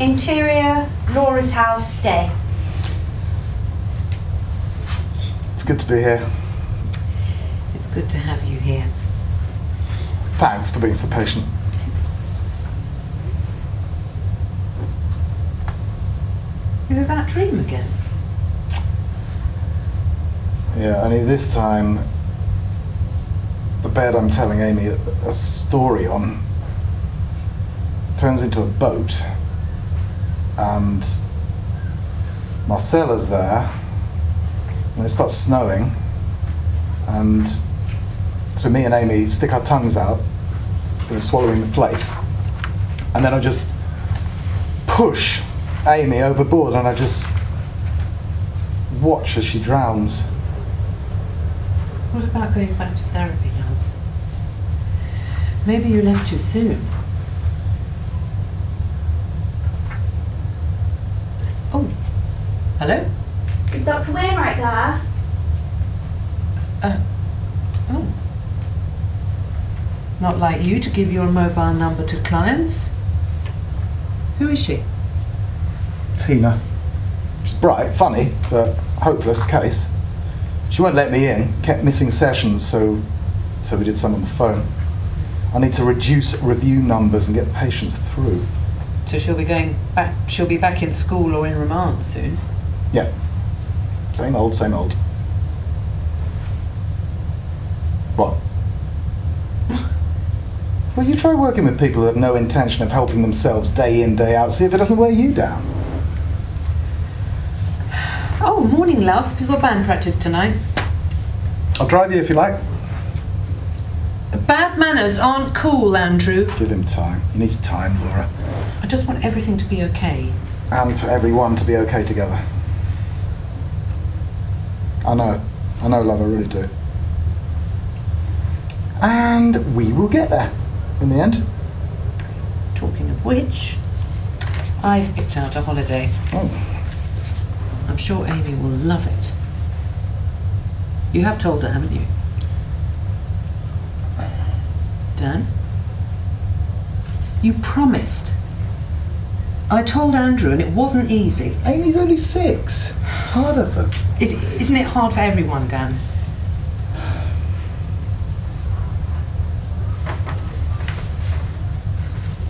Interior, Laura's house, day. It's good to be here. It's good to have you here. Thanks for being so patient. You have that dream again? Yeah, only this time the bed I'm telling Amy a story on turns into a boat, and Marcella's there, and it starts snowing, and so me and Amy stick our tongues out, swallowing the flakes, and then I just push Amy overboard and I just watch as she drowns. What about going back to therapy, love? Maybe you left too soon. Oh, hello? Is Dr. Wainwright there? Oh. Not like you to give your mobile number to clients. Who is she? Tina. She's bright, funny, but hopeless case. She won't let me in, kept missing sessions, so we did some on the phone. I need to reduce review numbers and get patients through. So she'll be back in school or in remand soon? Yeah. Same old, same old. What? Well, you try working with people who have no intention of helping themselves day in, day out, see if it doesn't wear you down. Oh, morning, love. We've got band practice tonight. I'll drive you if you like. Bad manners aren't cool, Andrew. Give him time. He needs time, Laura. I just want everything to be okay. And for everyone to be okay together. I know, love, I really do. And we will get there, in the end. Talking of which, I've picked out a holiday. Oh. I'm sure Amy will love it. You have told her, haven't you? Dan? You promised. I told Andrew and it wasn't easy. Amy's only 6. It's harder for... Isn't it hard for everyone, Dan?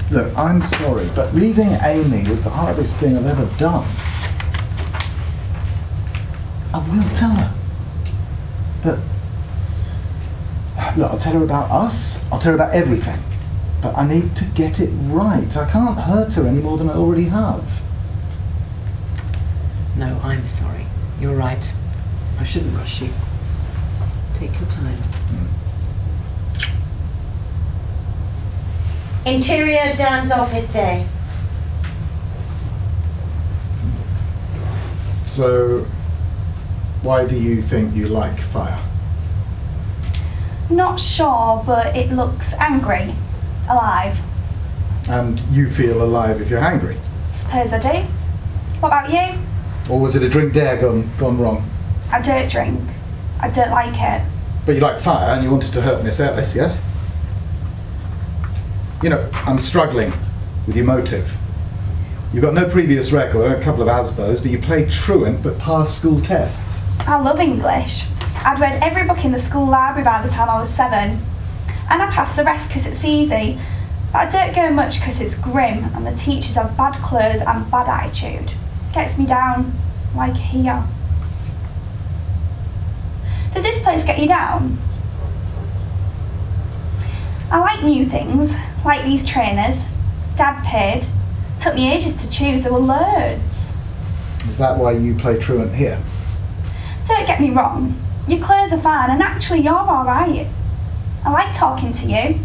Look, I'm sorry, but leaving Amy was the hardest thing I've ever done. I will tell her. But, look, I'll tell her about us, I'll tell her about everything. But I need to get it right. I can't hurt her any more than I already have. No, I'm sorry. You're right. I shouldn't rush you. Take your time. Interior, Dan's office, day. So, why do you think you like fire? Not sure, but it looks angry, alive. And you feel alive if you're hungry? Suppose I do. What about you? Or was it a drink dare gone wrong? I don't drink. I don't like it. But you like fire and you wanted to hurt Miss Ellis, yes? You know, I'm struggling with your motive. You've got no previous record, a couple of ASBOs, but you played truant but passed school tests. I love English. I'd read every book in the school library by the time I was 7. And I passed the rest because it's easy. But I don't go much because it's grim and the teachers have bad clothes and bad attitude. Gets me down, like here. Does this place get you down? I like new things, like these trainers. Dad paid. Took me ages to choose, there were loads. Is that why you play truant here? Don't get me wrong, your clothes are fine and actually you're alright. I like talking to you.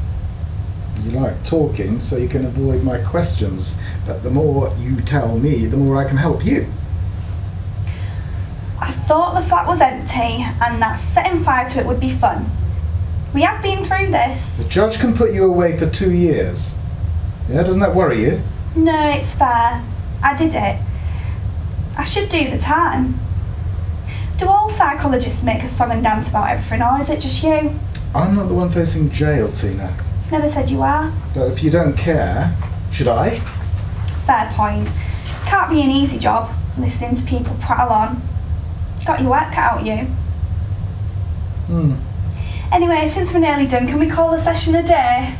You like talking so you can avoid my questions, but the more you tell me, the more I can help you. I thought the flat was empty and that setting fire to it would be fun. We have been through this. The judge can put you away for 2 years. Yeah, doesn't that worry you? No, it's fair. I did it. I should do the time. Do all psychologists make a song and dance about everything, or is it just you? I'm not the one facing jail, Tina. Never said you are. But if you don't care, should I? Fair point. Can't be an easy job, listening to people prattle on. Got your work cut out, you. Anyway, since we're nearly done, can we call the session a day?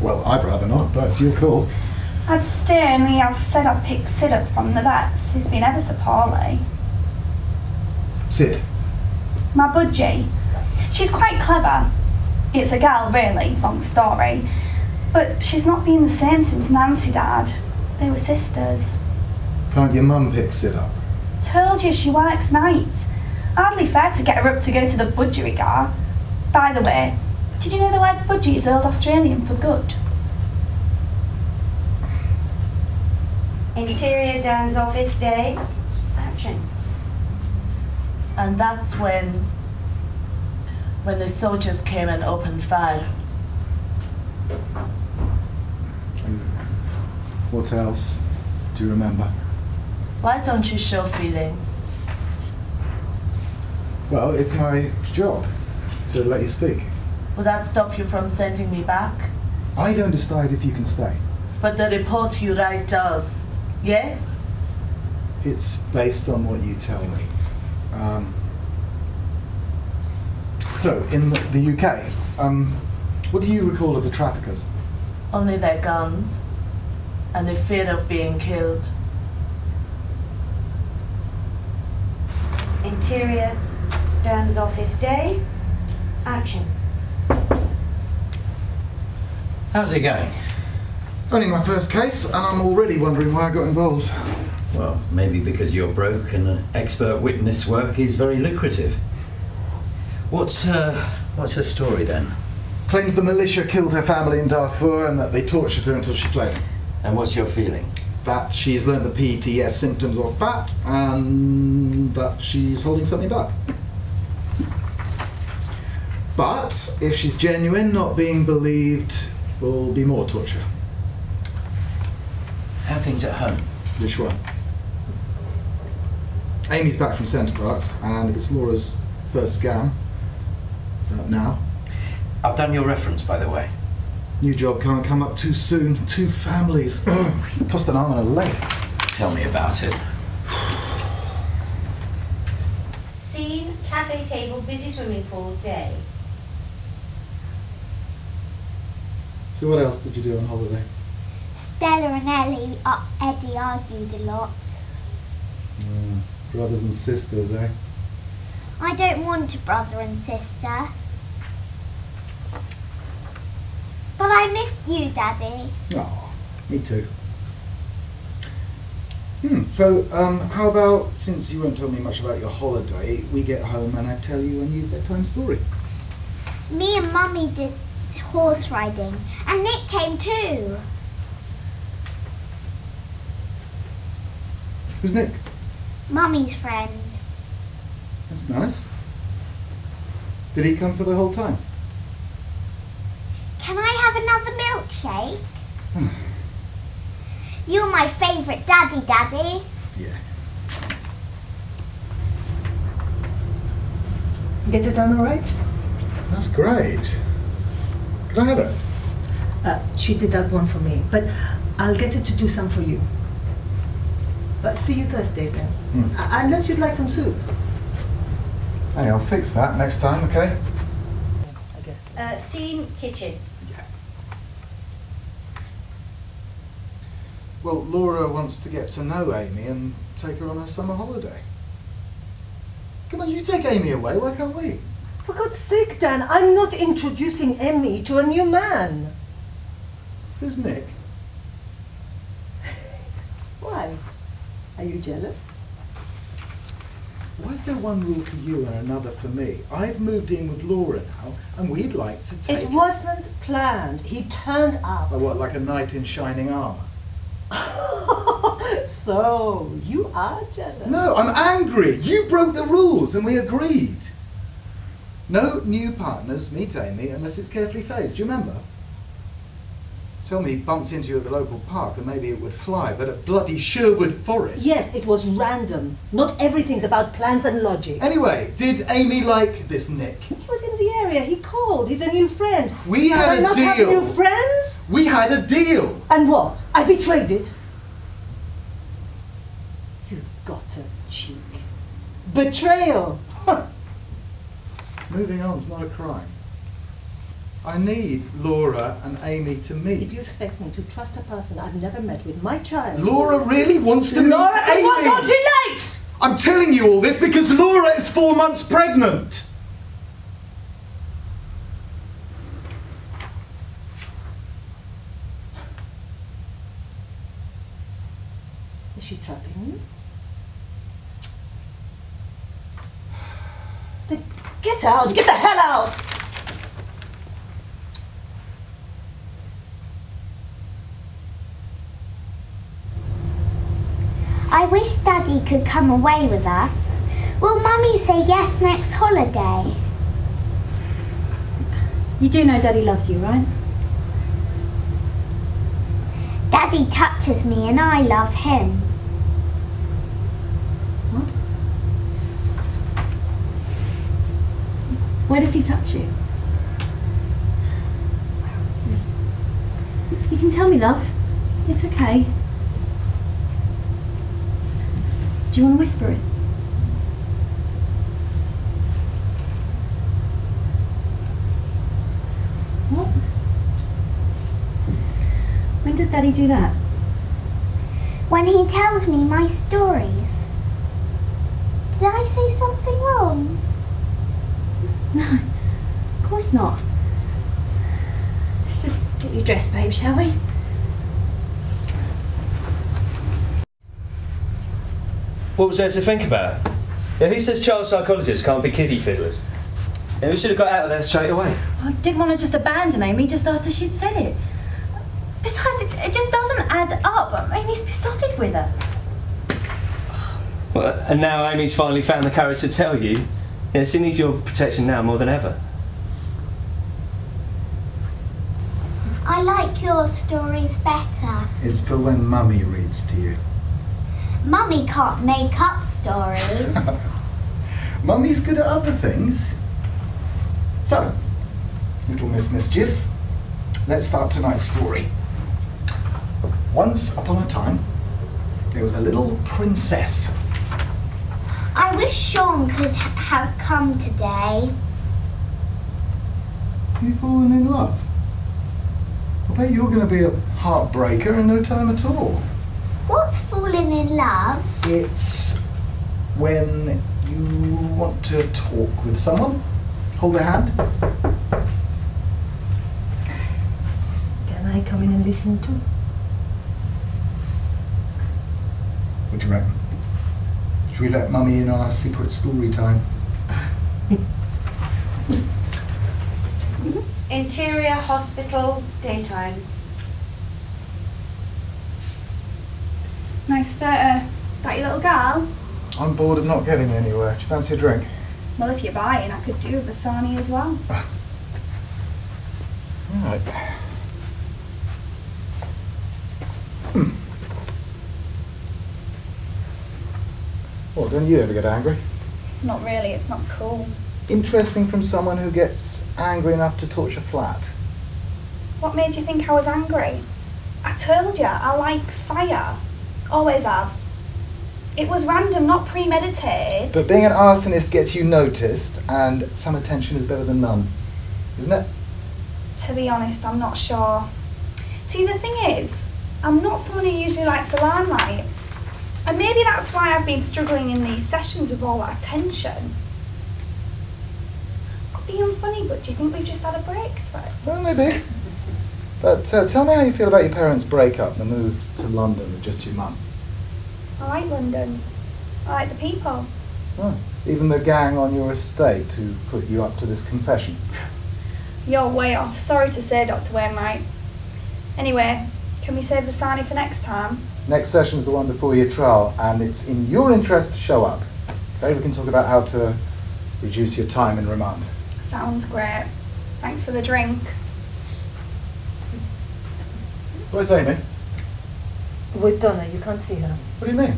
Well, I'd rather not, but it's your call. I'd stay, only I've said I'd pick Sid up from the vets. He's been ever so poorly. Sid? My budgie. She's quite clever. It's a girl, really, long story. But she's not been the same since Nancy died. They were sisters. Can't your mum pick Sid up? Told you she works nights. Hardly fair to get her up to go to the budgerigar. By the way, did you know the word budgie is Old Australian for good? Interior Dan's office day. Action. And that's when the soldiers came and opened fire. And what else do you remember? Why don't you show feelings? Well, it's my job to let you speak. Would that stop you from sending me back? I don't decide if you can stay. But the report you write does. Yes? It's based on what you tell me. So, in the UK, what do you recall of the traffickers? Only their guns and the fear of being killed. Interior Dan's office day. Action. How's it going? Only my first case, and I'm already wondering why I got involved. Well, maybe because you're broke and expert witness work is very lucrative. What's her story then? Claims the militia killed her family in Darfur and that they tortured her until she fled. And what's your feeling? That she's learned the PTS symptoms of Pat and that she's holding something back. But if she's genuine, not being believed will be more torture. How are things at home? Which one? Amy's back from Centre Parks and it's Laura's first scam. Now. I've done your reference, by the way. New job can't come up too soon. 2 families. Cost an arm and a leg. Tell me about it. Scene, cafe table, busy swimming pool day. So what else did you do on holiday? Stella and Eddie argued a lot. Brothers and sisters, eh? I don't want a brother and sister. But I missed you, Daddy. Oh, me too. So, how about, since you won't tell me much about your holiday, we get home and I tell you a new bedtime story? Me and Mummy did horse riding, and Nick came too. Who's Nick? Mummy's friend. That's nice. Did he come for the whole time? Can I have another milkshake? You're my favourite Daddy. Yeah. Get it done all right? That's great. Can I have it? She did that one for me, but I'll get her to do some for you. But see you Thursday then. Unless you'd like some soup. Hey, I'll fix that next time, okay? Scene, kitchen. Well, Laura wants to get to know Amy and take her on her summer holiday. Come on, you take Amy away, why can't we? For God's sake, Dan, I'm not introducing Emmy to a new man. Who's Nick? Why? Are you jealous? Why is there one rule for you and another for me? I've moved in with Laura now, and we'd like to take... It wasn't planned. He turned up. Oh, what, like a knight in shining armour? So, you are jealous. No, I'm angry. You broke the rules and we agreed. No new partners meet Amy unless it's carefully phased. Do you remember? Tell me he bumped into you at the local park and maybe it would fly, but at bloody Sherwood Forest. Yes, it was random. Not everything's about plans and logic. Anyway, did Amy like this Nick? He was in the area. He called. He's a new friend. We had Can I a not deal. have new friends? We had a deal. And what? I betrayed it. got a cheek. Betrayal! Moving on's not a crime. I need Laura and Amy to meet. If you expect me to trust a person I've never met with my child... Laura really wants to Laura meet can Amy! want what she likes! I'm telling you all this because Laura is 4 months pregnant! Is she trapping you? Then get out! Get the hell out! I wish Daddy could come away with us. Will Mummy say yes next holiday? You do know Daddy loves you, right? Daddy touches me and I love him. What? Where does he touch you? You can tell me, love. It's okay. Do you want to whisper it? What? When does Daddy do that? When he tells me my stories. Did I say something wrong? No, of course not. Let's just get you dressed, babe, shall we? What was there to think about? Yeah, who says child psychologists can't be kiddie fiddlers? Yeah, we should have got out of there straight away. I didn't want to just abandon Amy just after she'd said it. Besides, it just doesn't add up. I mean, he's besotted with her. Well, and now Amy's finally found the courage to tell you. Yeah, she needs your protection now more than ever. I like your stories better. It's for when Mummy reads to you. Mummy can't make up stories. Mummy's good at other things. So, little Miss Mischief, let's start tonight's story. Once upon a time, there was a little princess. I wish Sean could have come today. You've fallen in love. I bet you're going to be a heartbreaker in no time at all. What's falling in love? It's when you want to talk with someone, hold their hand. Can I come in and listen too? What do you reckon? Should we let Mummy in on our secret story time? Interior hospital, daytime. Nice photo. That your little girl? I'm bored of not getting anywhere. Do you fancy a drink? Well, if you're buying, I could do with a sarnie as well. Right. Well, don't you ever get angry? Not really, it's not cool. Interesting from someone who gets angry enough to torch a flat. What made you think I was angry? I told you, I like fire. Always have. It was random, not premeditated. But being an arsonist gets you noticed, and some attention is better than none, isn't it? To be honest, I'm not sure. See, the thing is, I'm not someone who usually likes the limelight. And maybe that's why I've been struggling in these sessions with all that attention. Could be unfunny, but do you think we've just had a breakthrough? Well, maybe. But tell me how you feel about your parents' breakup and the move to London with just your mum. I like London. I like the people. Oh, even the gang on your estate who put you up to this confession. You're way off. Sorry to say, Dr. Wainwright. Anyway, can we save the sarnie for next time? Next session's the one before your trial, and it's in your interest to show up. Okay, we can talk about how to reduce your time in remand. Sounds great. Thanks for the drink. Where's Amy? With Donna, you can't see her. What do you mean?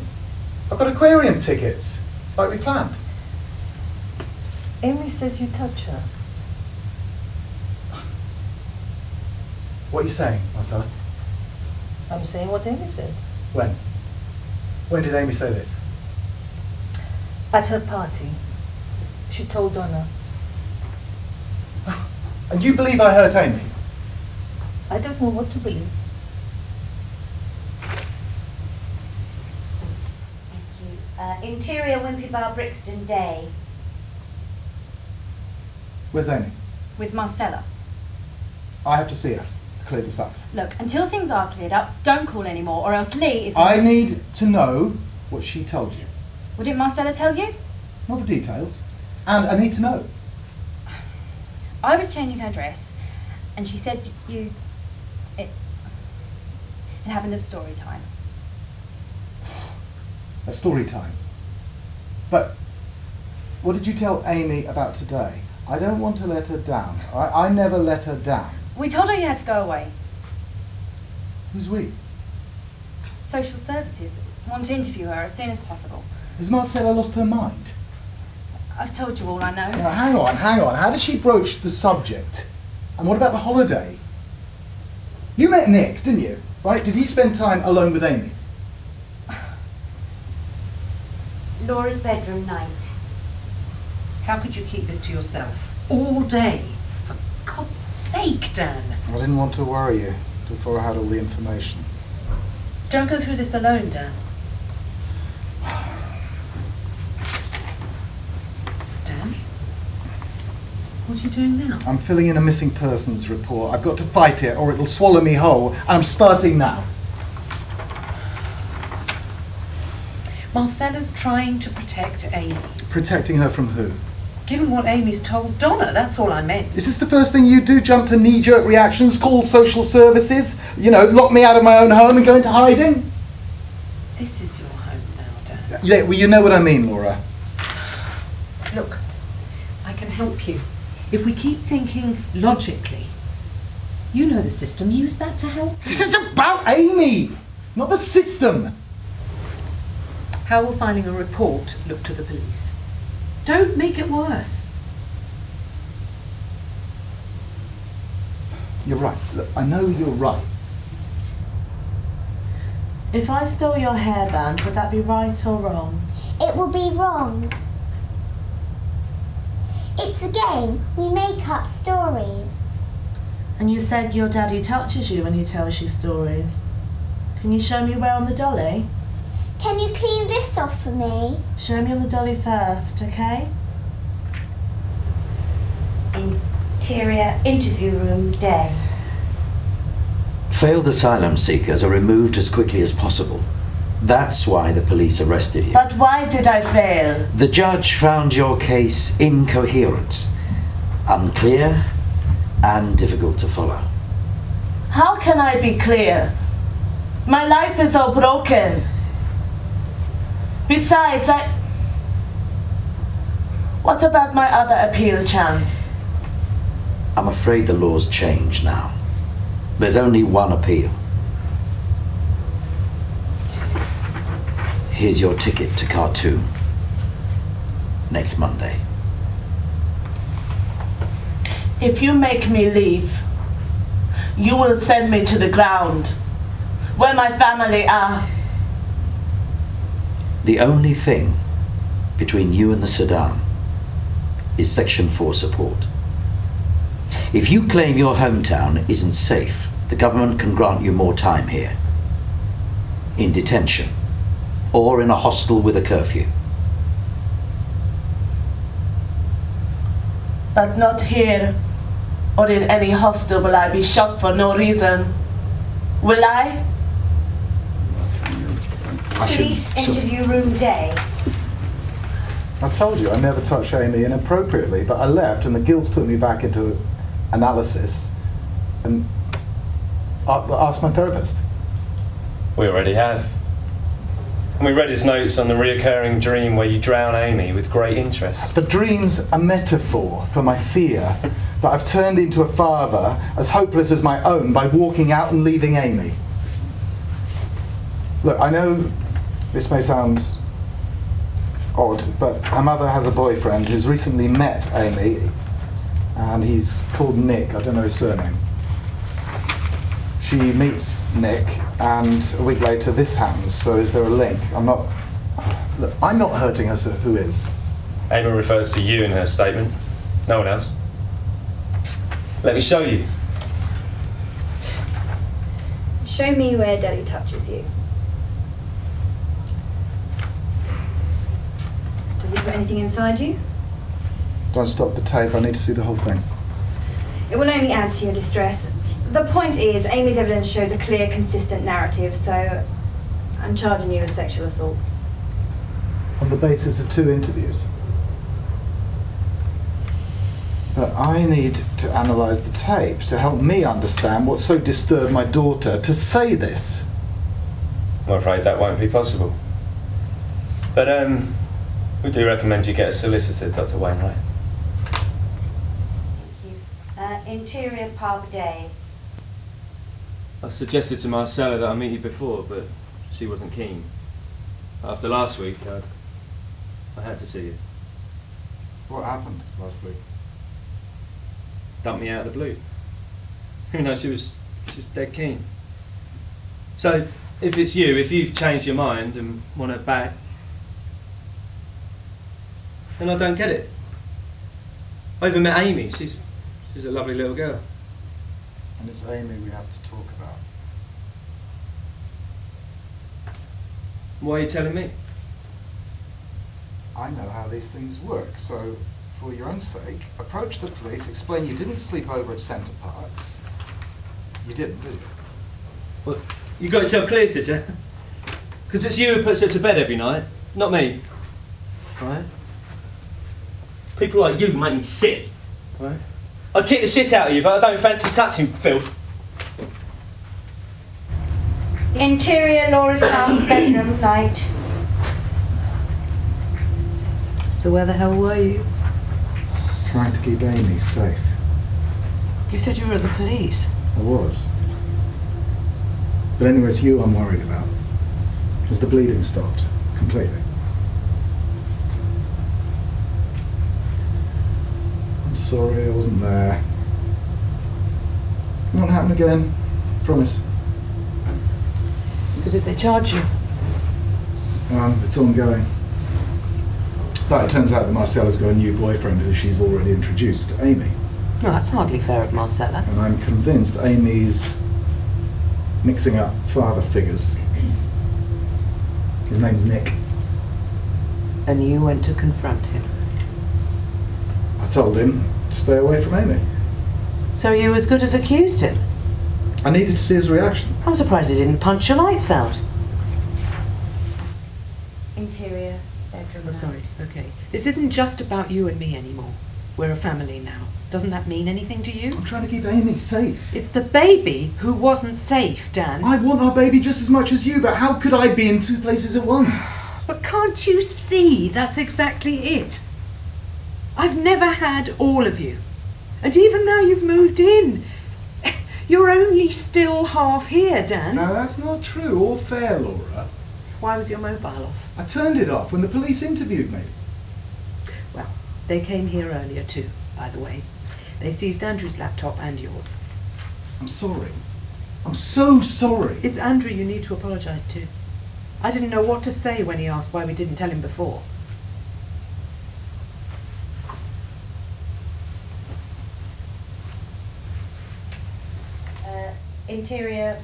I've got aquarium tickets, like we planned. Amy says you touch her. What are you saying, Marcella? I'm saying what Amy said. When? When did Amy say this? At her party, she told Donna. And you believe I hurt Amy? I don't know what to believe. Thank you. Interior Wimpy Bar, Brixton Day. Where's Amy? With Marcella. I have to see her to clear this up. Look, until things are cleared up, don't call anymore, or else Lee is... I need to know what she told you. Well, didn't Marcella tell you? Not the details. And I need to know. I was changing her dress, and she said it happened at story time. A story time. But what did you tell Amy about today? I don't want to let her down. I never let her down. We told her you had to go away. Who's we? Social services want to interview her as soon as possible. Has Marcella lost her mind? I've told you all I know. Now, hang on. How did she broach the subject? And what about the holiday? You met Nick, didn't you? Right? Did he spend time alone with Amy? Laura's bedroom night. How could you keep this to yourself? All day? For God's sake, Dan. I didn't want to worry you before I had all the information. Don't go through this alone, Dan. Dan? What are you doing now? I'm filling in a missing persons report. I've got to fight it or it'll swallow me whole. And I'm starting now. Marcella's trying to protect Amy. Protecting her from who? Given what Amy's told Donna, that's all I meant. Is this the first thing you do? Jump to knee-jerk reactions, call social services? You know, lock me out of my own home and go into hiding? This is your home now, Dan. Yeah, well, you know what I mean, Laura. Look, I can help you. If we keep thinking logically, you know the system, use that to help. This is about Amy, not the system. How will filing a report look to the police? Don't make it worse. You're right. Look, I know you're right. If I stole your hairband, would that be right or wrong? It will be wrong. It's a game. We make up stories. And you said your daddy touches you when he tells you stories. Can you show me where on the dolly? Can you clean this off for me? Show me on the dolly first, okay? Interior interview room day. Failed asylum seekers are removed as quickly as possible. That's why the police arrested you. But why did I fail? The judge found your case incoherent, unclear, and difficult to follow. How can I be clear? My life is all broken. Besides, what about my other appeal chance? I'm afraid the law's changed now. There's only one appeal. Here's your ticket to Khartoum. Next Monday. If you make me leave, you will send me to the ground, where my family are. The only thing between you and the Sudan is Section 4 support. If you claim your hometown isn't safe, the government can grant you more time here. In detention, or in a hostel with a curfew. But not here, or in any hostel will I be shot for no reason. Will I? Police interview room day. I told you I never touched Amy inappropriately, but I left and the guilds put me back into analysis and asked my therapist. We already have. And we read his notes on the reoccurring dream where you drown Amy with great interest. The dream's a metaphor for my fear that I've turned into a father as hopeless as my own by walking out and leaving Amy. Look, I know this may sound odd, but her mother has a boyfriend who's recently met Amy, and he's called Nick. I don't know his surname. She meets Nick, and a week later this happens, so is there a link? I'm not Look, I'm not hurting her, so who is? Amy refers to you in her statement. No one else. Let me show you. Show me where Daddy touches you. Does he put anything inside you? Don't stop the tape, I need to see the whole thing. It will only add to your distress. The point is, Amy's evidence shows a clear, consistent narrative, so I'm charging you with sexual assault. On the basis of 2 interviews. But I need to analyse the tapes to help me understand what so disturbed my daughter to say this. I'm afraid that won't be possible. But we do recommend you get a solicitor, Dr. Wainwright. Thank you. Interior Park Day. I suggested to Marcella that I meet you before, but she wasn't keen. After last week, I had to see you. What happened last week? Dumped me out of the blue. Who knows, she was dead keen. So, if it's you, if you've changed your mind and want her back, then I don't get it. I even met Amy. She's a lovely little girl. And it's Amy we have to talk about. Why are you telling me? I know how these things work, so for your own sake, approach the police, explain you didn't sleep over at Centre Parks. You didn't, did you? Well, you got yourself cleared, did you? Because it's you who puts her to bed every night, not me. Right? People like you make me sick. Right? I'd kick the shit out of you, but I don't fancy touching filth. Interior Laura's house bedroom night. So where the hell were you? Trying to keep Amy safe. You said you were at the police. I was. But anyway, it's you I'm worried about. Has the bleeding stopped? Completely? I'm sorry, I wasn't there. It won't happen again. Promise. So did they charge you? It's ongoing. But it turns out that Marcella's got a new boyfriend who she's already introduced to Amy. No, that's hardly fair of Marcella. And I'm convinced Amy's mixing up father figures. His name's Nick. And you went to confront him? I told him to stay away from Amy. So you as good as accused him? I needed to see his reaction. I'm surprised he didn't punch your lights out. Interior bedroom Oh, night. sorry, okay. This isn't just about you and me anymore. We're a family now. Doesn't that mean anything to you? I'm trying to keep Amy safe. It's the baby who wasn't safe, Dan. I want our baby just as much as you, but how could I be in 2 places at once? But can't you see that's exactly it? I've never had all of you. And even now you've moved in, you're only still half here, Dan. No, that's not true. All fair, Laura. Why was your mobile off? I turned it off when the police interviewed me. Well, they came here earlier too, by the way. They seized Andrew's laptop and yours. I'm sorry. I'm so sorry. It's Andrew you need to apologise to. I didn't know what to say when he asked why we didn't tell him before. Interior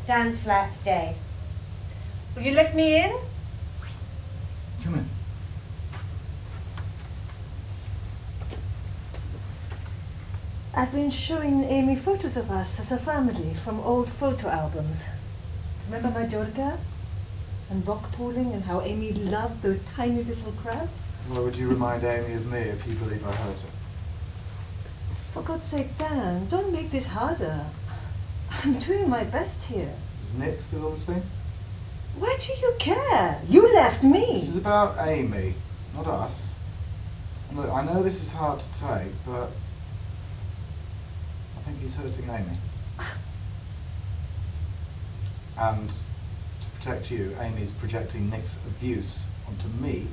Dan's flat day. Will you let me in? Come in. I've been showing Amy photos of us as a family from old photo albums. Remember Majorca? And rock pooling and how Amy loved those tiny little crabs? Why would you remind Amy of me if you believe I hurt her? For God's sake, Dan, don't make this harder. I'm doing my best here. Is Nick still on the scene? Why do you care? You left me. This is about Amy, not us. And look, I know this is hard to take, but I think he's hurting Amy. And to protect you, Amy's projecting Nick's abuse onto me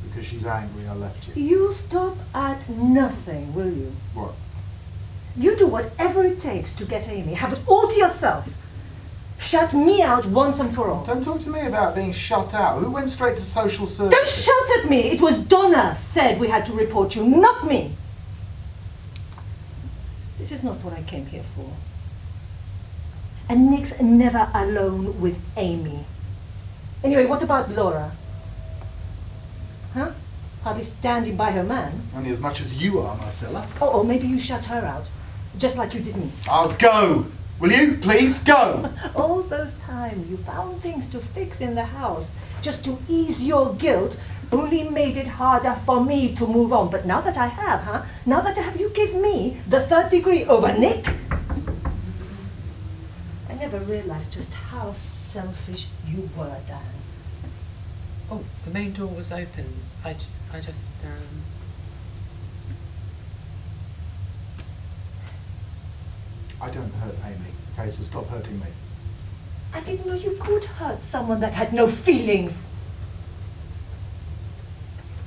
because she's angry I left you. You'll stop at nothing, will you? What? You do whatever it takes to get Amy. Have it all to yourself. Shut me out once and for all. Don't talk to me about being shut out. Who went straight to social services? Don't shout at me! It was Donna said we had to report you, not me! This is not what I came here for. And Nick's never alone with Amy. Anyway, what about Laura? Huh? Hardly standing by her man. Only as much as you are, Marcella. Oh, maybe you shut her out. Just like you did me. I'll go! Will you? Please go! All those times you found things to fix in the house just to ease your guilt only made it harder for me to move on. But now that I have, Now that I have, you give me the 3rd degree over Nick? I never realized just how selfish you were, Dan. Oh, the main door was open. I just, I don't hurt Amy, okay, so stop hurting me. I didn't know you could hurt someone that had no feelings.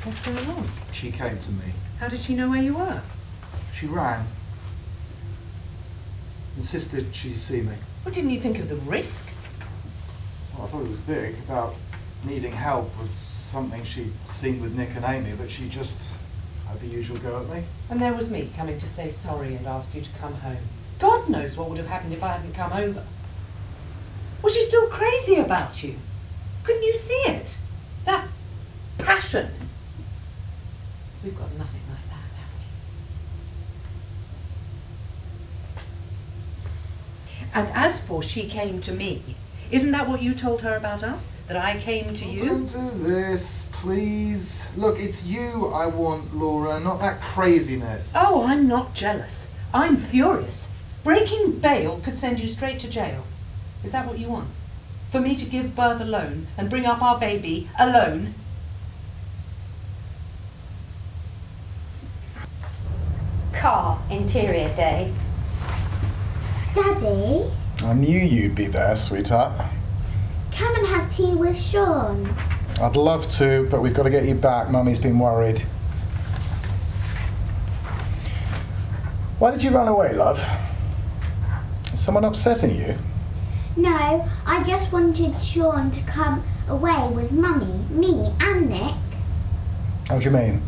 What's going on? She came to me. How did she know where you were? She rang. Insisted she see me. What didn't you think of the risk? Well, I thought it was big, about needing help with something she'd seen with Nick and Amy, but she just had the usual go at me. And there was me coming to say sorry and ask you to come home. God knows what would have happened if I hadn't come over. Was she still crazy about you? Couldn't you see it? That passion. We've got nothing like that, have we? And as for she came to me, isn't that what you told her about us? That I came to you? Don't do this, please. Look, it's you I want, Laura, not that craziness. Oh, I'm not jealous. I'm furious. Breaking bail could send you straight to jail. Is that what you want? For me to give birth alone and bring up our baby alone? Car interior day. Daddy, I knew you'd be there, sweetheart. come and have tea with Sean. I'd love to, but we've got to get you back. Mummy's been worried. Why did you run away, love? Is someone upsetting you? No, I just wanted Sean to come away with Mummy, me and Nick. How do you mean?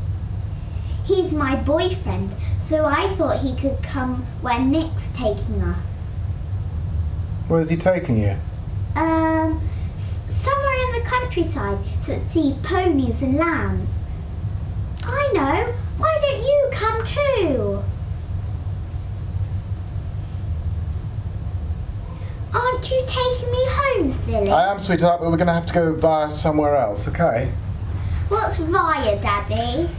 He's my boyfriend, so I thought he could come where Nick's taking us. Where's he taking you? Somewhere in the countryside to see ponies and lambs. I know. Why don't you come too? Aren't you taking me home, silly? I am, sweetheart, but we're going to have to go via somewhere else, okay? What's via, Daddy?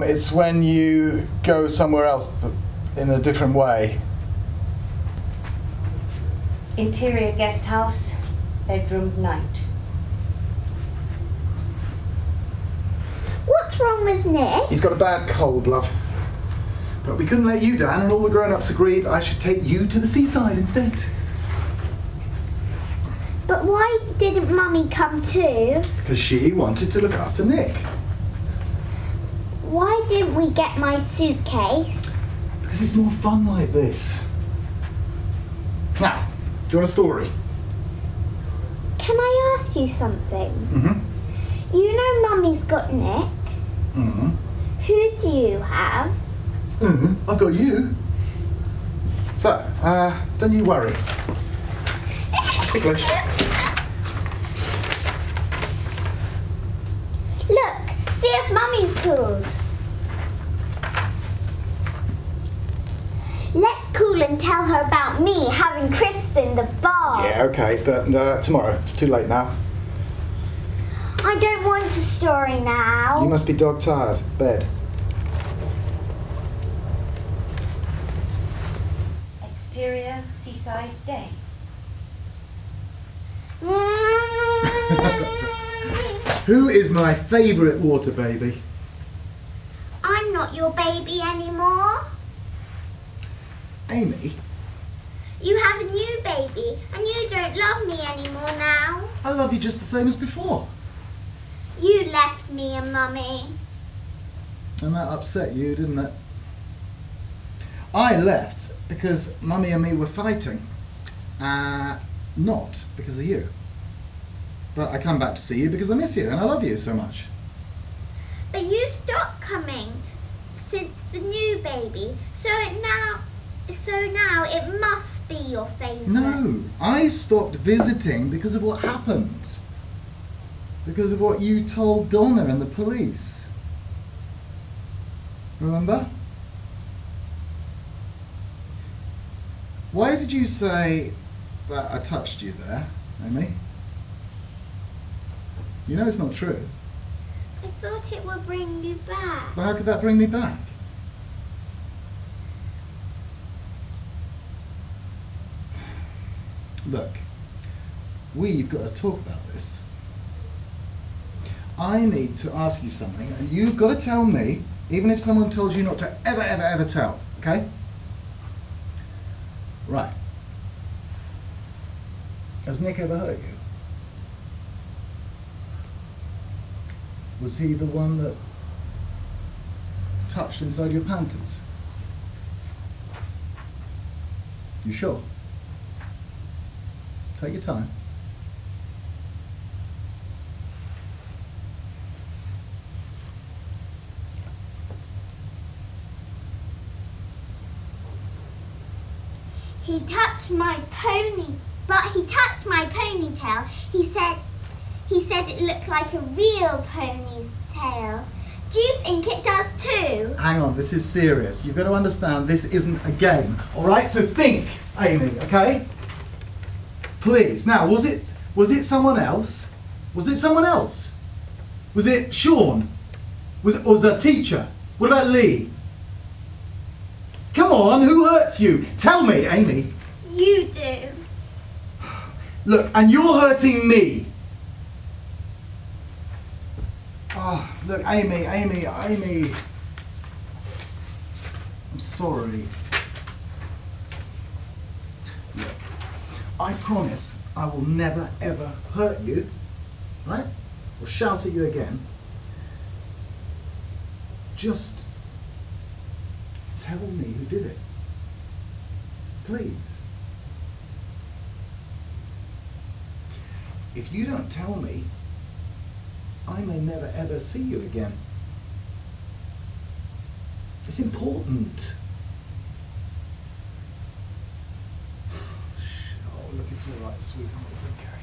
It's when you go somewhere else, but in a different way. Interior guest house, bedroom night. What's wrong with Nick? He's got a bad cold, love. But we couldn't let you down, and all the grown-ups agreed I should take you to the seaside instead. But why didn't Mummy come too? Because she wanted to look after Nick. Why didn't we get my suitcase? Because it's more fun like this. Now, do you want a story? Can I ask you something? Mm-hmm. You know Mummy's got Nick. Mm-hmm. Who do you have? Mm-hmm. I've got you. So, don't you worry. Ticklish. Look, see if Mummy's tools. Let's call and tell her about me having crisps in the bar. Yeah, okay, but tomorrow. It's too late now. I don't want a story now. You must be dog-tired. Bed. Exterior seaside day. Who is my favourite water baby? I'm not your baby anymore. Amy? You have a new baby and you don't love me anymore now. I love you just the same as before. You left me and Mummy. And that upset you, didn't it? I left because Mummy and me were fighting. not because of you. But I come back to see you because I miss you and I love you so much. But you stopped coming since the new baby, so now it must be your favourite. No, I stopped visiting because of what happened. Because of what you told Donna and the police. Remember? Why did you say that I touched you there, Amy? You know it's not true. I thought it would bring you back. But how could that bring me back? Look, we've got to talk about this. I need to ask you something, and you've got to tell me, even if someone told you not to ever, ever, ever tell, okay? Right. Has Nick ever hurt you? Was he the one that touched inside your panties? You sure? Take your time. He touched my pony, but he touched my ponytail. He said it looked like a real pony's tail. Do you think it does too? Hang on, this is serious. You've got to understand this isn't a game, all right? So think, Amy, okay? Please. Now, was it someone else? Was it someone else? Was it Sean? Was it a teacher? What about Lee? Come on, who hurts you? Tell me, Amy. You do. Look, and you're hurting me. Oh, look, Amy. I'm sorry. Look, I promise I will never, ever hurt you, right? Or shout at you again. Just tell me who did it. Please. If you don't tell me, I may never ever see you again. It's important. Oh, look, it's all right, sweetheart. It's okay.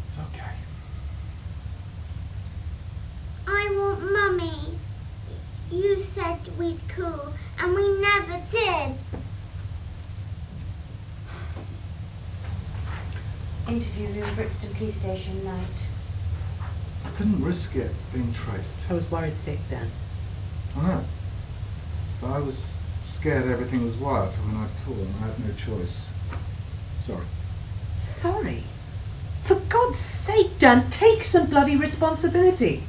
It's okay. I want Mummy. You said we'd call, and we never did. Interview in Brixton Police Station night. I couldn't risk it being traced. I was worried sick, Dan. I know. But I was scared everything was wired for when I'd call, and I had no choice. Sorry. Sorry? For God's sake, Dan, take some bloody responsibility.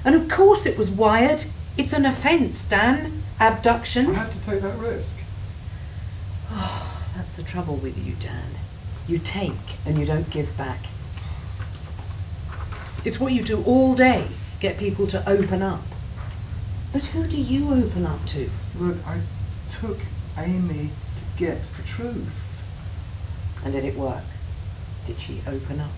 And of course it was wired. It's an offence, Dan. Abduction. I had to take that risk. Oh, that's the trouble with you, Dan. You take and you don't give back. It's what you do all day, get people to open up. But who do you open up to? Look, I took Amy to get the truth. And did it work? Did she open up?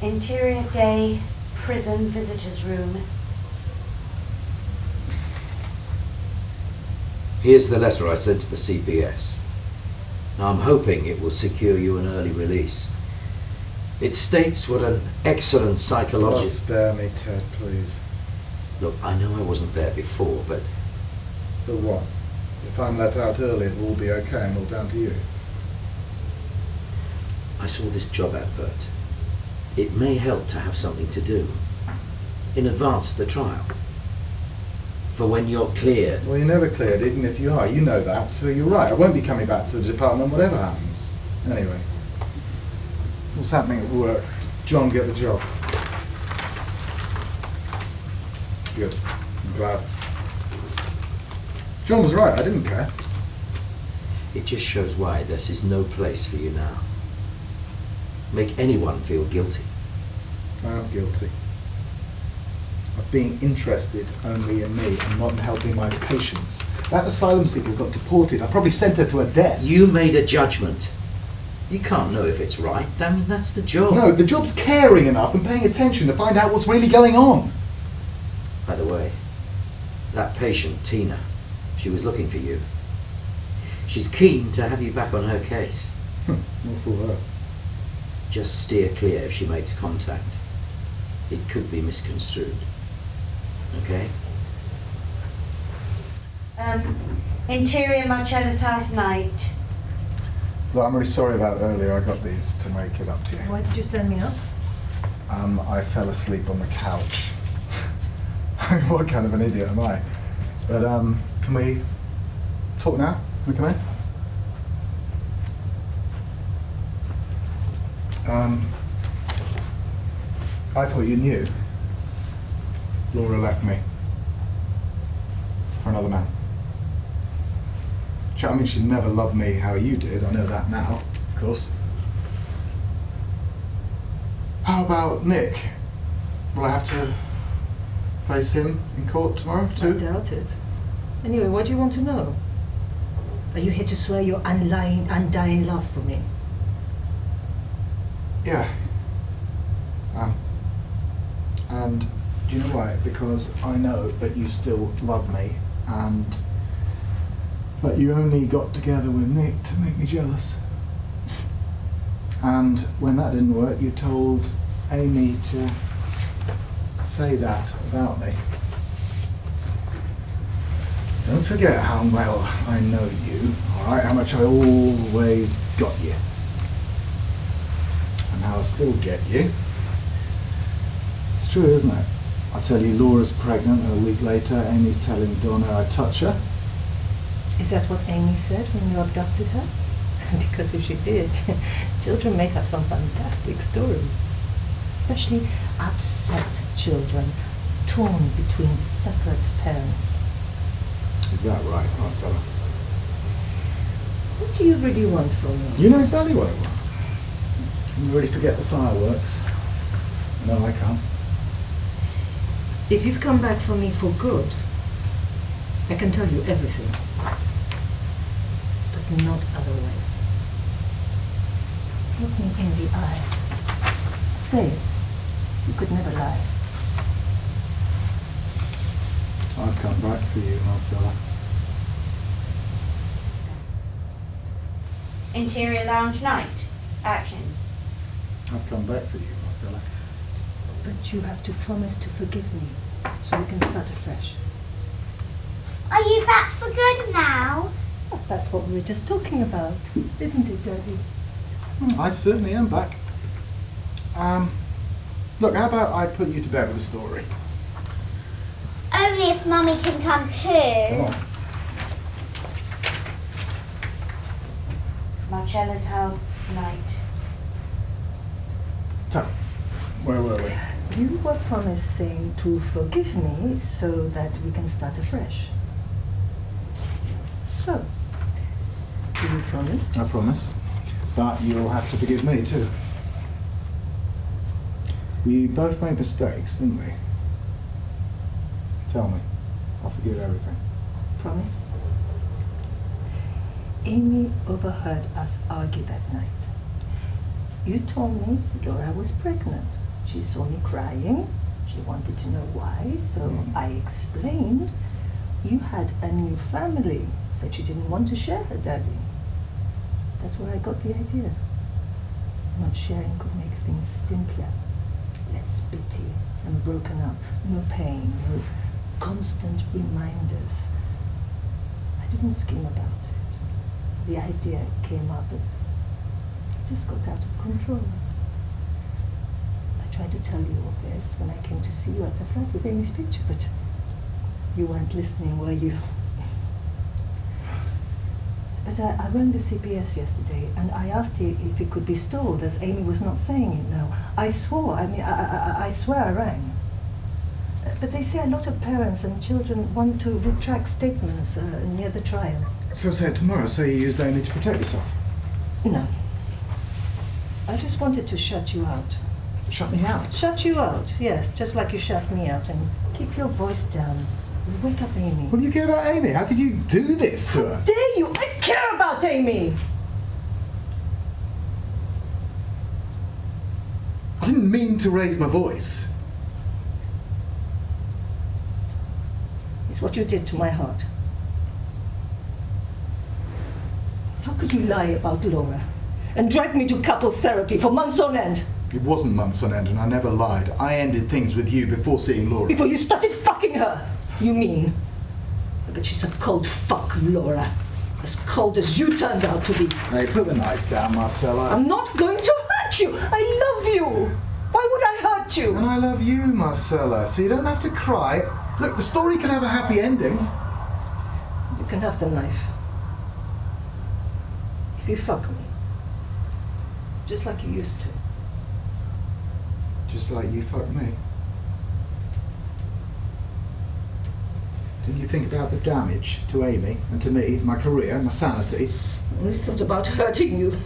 Interior day, prison visitors room. Here's the letter I sent to the CPS. Now I'm hoping it will secure you an early release. It states what an excellent psychologist... Spare me, Ted, please. Look, I know I wasn't there before, but... But what? If I'm let out early, it will all be okay and all down to you. I saw this job advert. It may help to have something to do in advance of the trial. For when you're cleared. Well, you're never cleared, even if you are. You know that, so you're right. I won't be coming back to the department, whatever happens. Anyway, what's happening at work? John get the job. Good. I'm glad. John was right. I didn't care. It just shows why this is no place for you now. Make anyone feel guilty. I'm guilty. of being interested only in me and not in helping my patients. That asylum seeker got deported. I probably sent her to her death. You made a judgment. You can't know if it's right. I mean, that's the job. No, the job's caring enough and paying attention to find out what's really going on. By the way, that patient, Tina, she was looking for you. She's keen to have you back on her case. Not for her. Just steer clear if she makes contact. It could be misconstrued. Okay? Interior Marcella's house night. Look, I'm really sorry about earlier. I got these to make it up to you. Why did you stand me up? I fell asleep on the couch. What kind of an idiot am I? But can we talk now? Can we come in? I thought you knew. Laura left me for another man. I mean, she never loved me how you did. I know that now, of course. How about Nick? Will I have to face him in court tomorrow too? I doubt it. Anyway, what do you want to know? Are you here to swear your undying love for me? Yeah. And do you know why? Because I know that you still love me, and that you only got together with Nick to make me jealous. And when that didn't work, you told Amy to say that about me. Don't forget how well I know you, alright? How much I always got you. And how I still get you. It's true, isn't it? I tell you Laura's pregnant, and a week later Amy's telling Donna I touch her. Is that what Amy said when you abducted her? Because if she did, children make up some fantastic stories. Especially upset children, torn between separate parents. Is that right, Marcella? What do you really want from me? You know exactly what I want. Can you really forget the fireworks? No, I can't. If you've come back for me for good, I can tell you everything. But not otherwise. Look me in the eye. Say it. You could never lie. I've come back for you, Marcella. Interior lounge night. Action. I've come back for you, Marcella. But you have to promise to forgive me, so we can start afresh. Are you back for good now? Oh, that's what we were just talking about, isn't it, Daddy? I certainly am back. Look, how about I put you to bed with a story? Only if Mummy can come too. Come on. Marcella's house night. So, where were we? You were promising to forgive me so that we can start afresh. So, do you promise? I promise. But you'll have to forgive me too. We both made mistakes, didn't we? Tell me. I'll forgive everything. Promise? Amy overheard us argue that night. You told me Laura was pregnant. She saw me crying. She wanted to know why, so I explained. You had a new family. Said she didn't want to share her daddy. That's where I got the idea. Not sharing could make things simpler. Less bitter and broken up. No pain, no constant reminders. I didn't scheme about it. The idea came up and it just got out of control. I tried to tell you all this when I came to see you at the flat with Amy's picture, but you weren't listening, were you? But I rang the CPS yesterday and I asked you if it could be stalled, as Amy was not saying it now. I swore, I swear I rang. But they say a lot of parents and children want to retract statements near the trial. So say it tomorrow. Say you used Amy to protect yourself. No. I just wanted to shut you out. Shut me out. Shut you out, yes, just like you shut me out. And keep your voice down. Wake up Amy. What do you care about Amy? How could you do this to her? How dare you? I care about Amy! I didn't mean to raise my voice. It's what you did to my heart. How could you lie about Laura and drag me to couples therapy for months on end? It wasn't months on end, and I never lied. I ended things with you before seeing Laura. Before you started fucking her, you mean? But she's a cold fuck, Laura. As cold as you turned out to be. Hey, put the knife down, Marcella. I'm not going to hurt you. I love you. Why would I hurt you? And I love you, Marcella, so you don't have to cry. Look, the story can have a happy ending. You can have the knife. If you fuck me. Just like you used to. Just like you fucked me. Didn't you think about the damage to Amy and to me, my career, my sanity? I only thought about hurting you.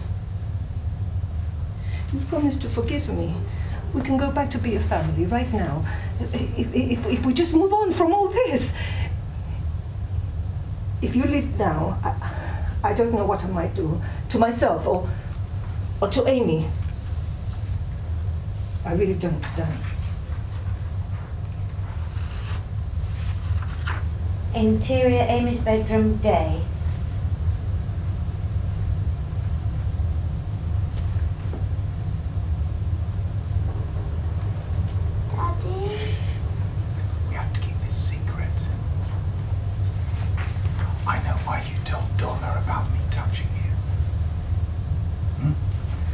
You promised to forgive me. We can go back to be a family right now. If we just move on from all this. If you leave now, I don't know what I might do to myself or to Amy. I really don't, Dan. Interior Amy's bedroom, day. Daddy? We have to keep this secret. I know why you told Donna about me touching you.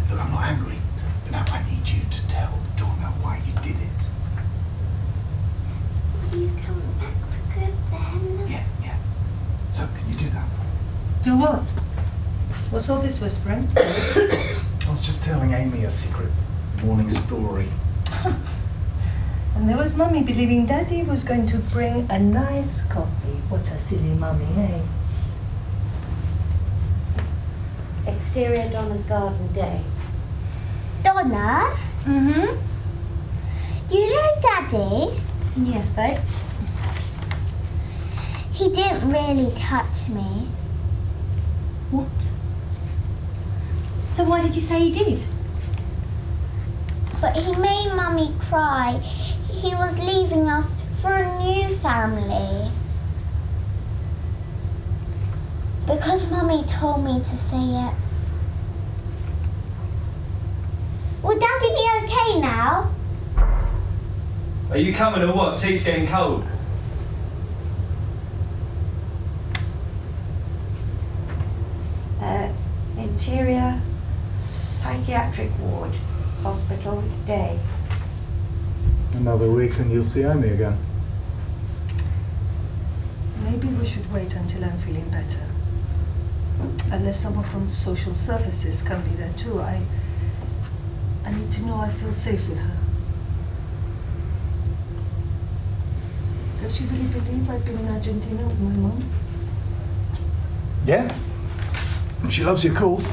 Look, I'm not angry, but now I need you to tell Donna why you did it. Will you come back for good then? Yeah. So, can you do that? Do what? What's all this whispering? I was just telling Amy a secret morning story. And there was Mummy believing Daddy was going to bring a nice coffee. What a silly Mummy, eh? Exterior Donna's garden, day. Donna? Mm-hmm. You know Daddy? Yes, babe. He didn't really touch me. What? So why did you say he did? But he made Mummy cry. He was leaving us for a new family. Because Mummy told me to say it. Will Daddy be okay now? Are you coming or what? Tea's getting cold. Interior psychiatric ward, hospital, day. Another week and you'll see Amy again. Maybe we should wait until I'm feeling better. Unless someone from social services can be there too. I need to know I feel safe with her. Does she really believe I've been in Argentina with my mom? Yeah. And she loves your calls.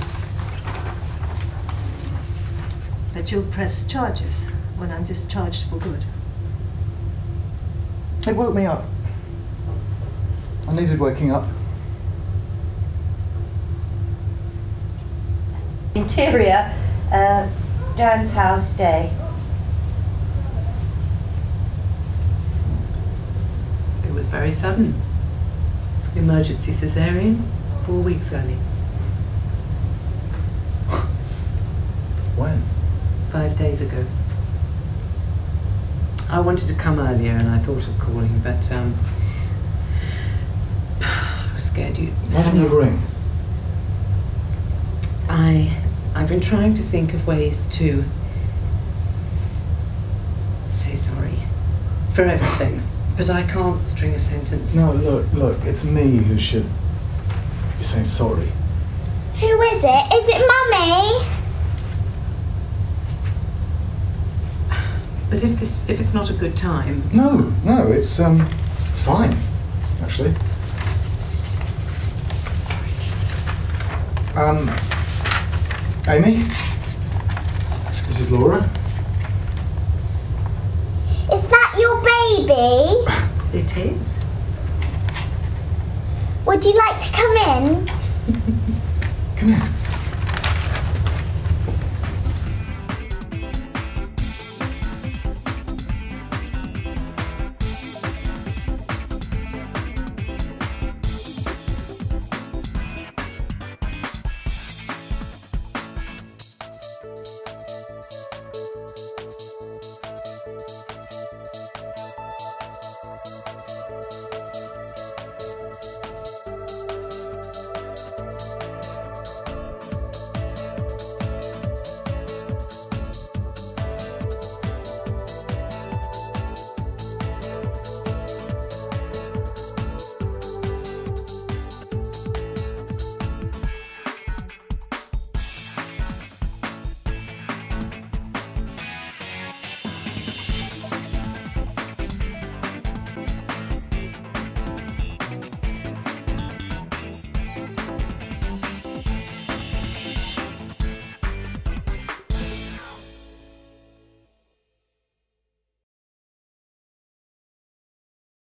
That you'll press charges when I'm discharged for good. It woke me up. I needed waking up. Interior, Dan's house, day. It was very sudden. Emergency cesarean, 4 weeks early. When? 5 days ago. I wanted to come earlier and I thought of calling, but I was scared you... Why didn't you ring? I've been trying to think of ways to say sorry for everything, but I can't string a sentence. No, look, it's me who should be saying sorry. Who is it? Is it Mummy? But if it's not a good time... No, it's fine, actually. Sorry. Amy? This is Laura. Is that your baby? It is. Would you like to come in? Come here.